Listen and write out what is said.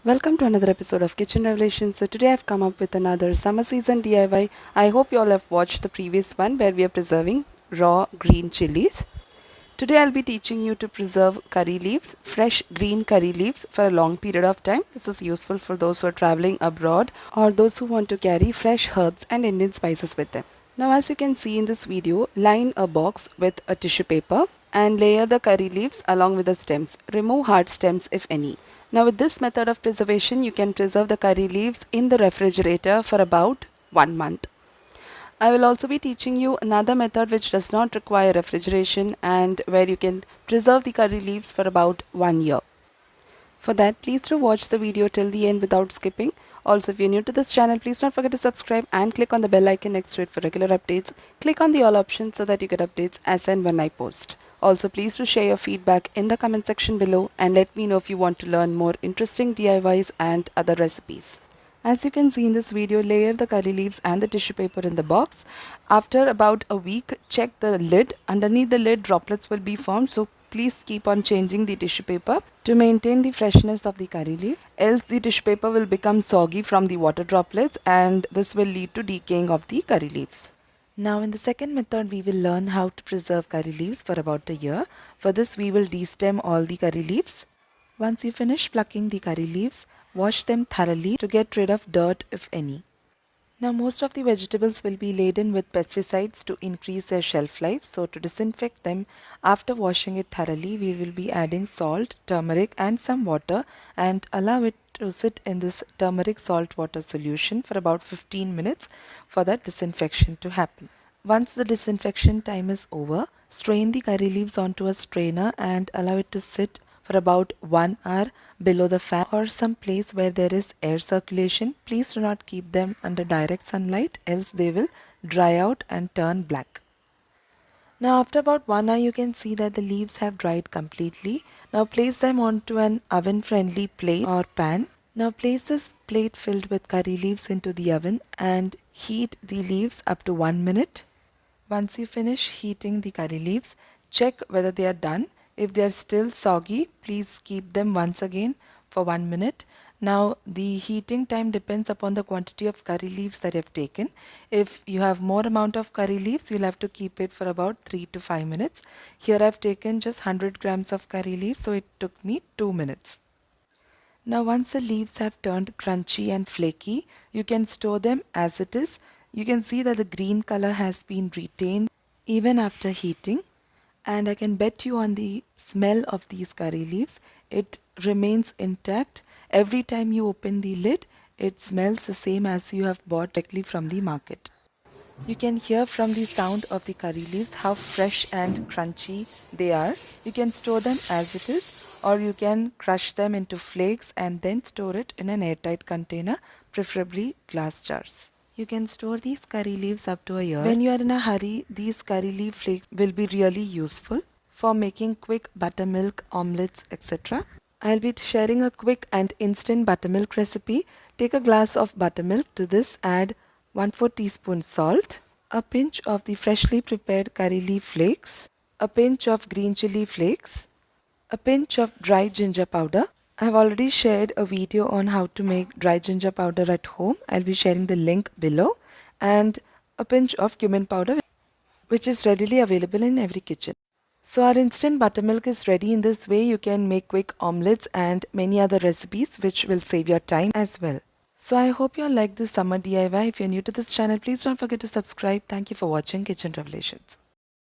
Welcome to another episode of Kitchen Revelations. So today I've come up with another summer season DIY. I hope you all have watched the previous one where we are preserving raw green chilies. Today I'll be teaching you to preserve curry leaves, fresh green curry leaves for a long period of time. This is useful for those who are traveling abroad or those who want to carry fresh herbs and Indian spices with them. Now as you can see in this video, line a box with a tissue paper and layer the curry leaves along with the stems. Remove hard stems if any. Now with this method of preservation, you can preserve the curry leaves in the refrigerator for about 1 month. I will also be teaching you another method which does not require refrigeration and where you can preserve the curry leaves for about 1 year. For that, please do watch the video till the end without skipping. Also, if you're new to this channel, please don't forget to subscribe and click on the bell icon next to it for regular updates. Click on the all option so that you get updates as and when I post. Also, please do share your feedback in the comment section below and let me know if you want to learn more interesting DIYs and other recipes. As you can see in this video, layer the curry leaves and the tissue paper in the box. After about a week, check the lid. Underneath the lid, droplets will be formed, so please keep on changing the tissue paper to maintain the freshness of the curry leaf. Else the tissue paper will become soggy from the water droplets and this will lead to decaying of the curry leaves. Now in the second method, we will learn how to preserve curry leaves for about a year. For this, we will destem all the curry leaves. Once you finish plucking the curry leaves, wash them thoroughly to get rid of dirt if any. Now most of the vegetables will be laden with pesticides to increase their shelf life. So to disinfect them after washing it thoroughly, we will be adding salt, turmeric and some water and allow it to sit in this turmeric salt water solution for about 15 minutes for that disinfection to happen. Once the disinfection time is over, strain the curry leaves onto a strainer and allow it to sit for about 1 hour below the fan or some place where there is air circulation. Please do not keep them under direct sunlight, else they will dry out and turn black. Now after about 1 hour, you can see that the leaves have dried completely. Now place them onto an oven friendly plate or pan. Now place this plate filled with curry leaves into the oven and heat the leaves up to 1 minute. Once you finish heating the curry leaves, check whether they are done. If they are still soggy, please keep them once again for 1 minute. Now the heating time depends upon the quantity of curry leaves that you have taken. If you have more amount of curry leaves, you'll have to keep it for about 3 to 5 minutes. Here I've taken just 100 grams of curry leaves, so it took me 2 minutes. Now once the leaves have turned crunchy and flaky, you can store them as it is. You can see that the green color has been retained even after heating. And I can bet you on the smell of these curry leaves. It remains intact. Every time you open the lid, it smells the same as you have bought directly from the market. You can hear from the sound of the curry leaves how fresh and crunchy they are. You can store them as it is or you can crush them into flakes and then store it in an airtight container, preferably glass jars. You can store these curry leaves up to a year. When you are in a hurry, these curry leaf flakes will be really useful for making quick buttermilk omelets, etc. I'll be sharing a quick and instant buttermilk recipe. Take a glass of buttermilk. To this add 1/4 teaspoon salt, a pinch of the freshly prepared curry leaf flakes, a pinch of green chili flakes, a pinch of dry ginger powder. I have already shared a video on how to make dry ginger powder at home. I'll be sharing the link below, and a pinch of cumin powder which is readily available in every kitchen. So our instant buttermilk is ready. In this way you can make quick omelets and many other recipes which will save your time as well. So I hope you all like this summer DIY. If you're new to this channel, please don't forget to subscribe. Thank you for watching Kitchen Revelations.